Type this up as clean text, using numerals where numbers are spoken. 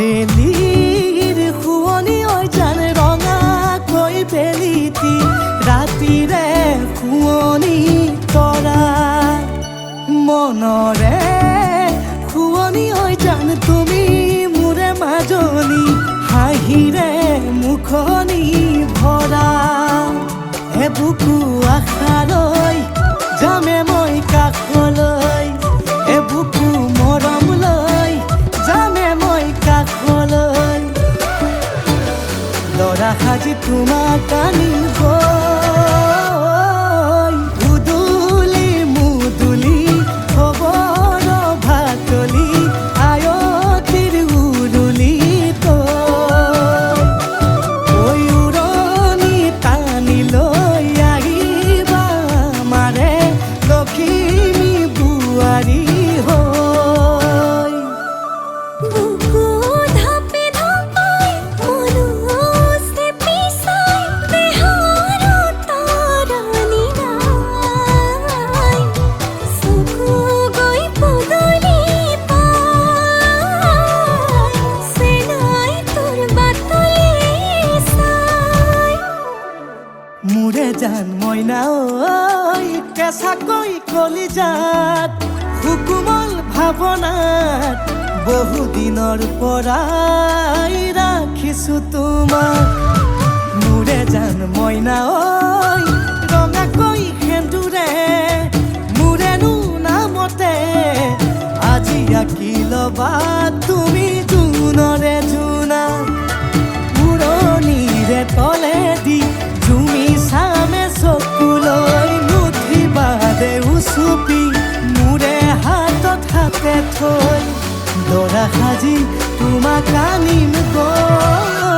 আবেলিৰ শুৱনি ঐ জান ৰঙাকৈ বেলিটি ৰাতিৰে শুৱনি তৰা মনৰে শুৱনি ঐ জান তুমি মোৰে মাজনী হাঁহিৰে মুখনি ভৰা এবুকু আশালৈ যামে মই কাষলৈ এবুকু মৰম লৈ যামে মই কাষলৈ লৰা সাজি তোমাক আনিব উদুলি মুদুলি খবৰ ভাতলি আয়তিৰ উৰুলি তই উৰণি টানি লৈ আহিবা মাৰে লখিমী বোৱাৰী মোৰে জান মইনা ঐ কেঁচাকৈ কলিজাত সুকুমল ভাৱনাত বহুদিনৰ পৰাই ৰাখিছো তোমাক মোৰে জান মইনা ঐ ৰঙাকৈ সেন্দুৰে মোৰেনো নামতে আজি আঁকি ল'বা তুমি জোনৰে জোনা উৰণিৰে তলেদি জুমি চামে চকুলৈ নুঠিবা দেউ চুপি মোৰে হাতত হাতে থৈ দৰা সাজি তোমাক আনিম গৈ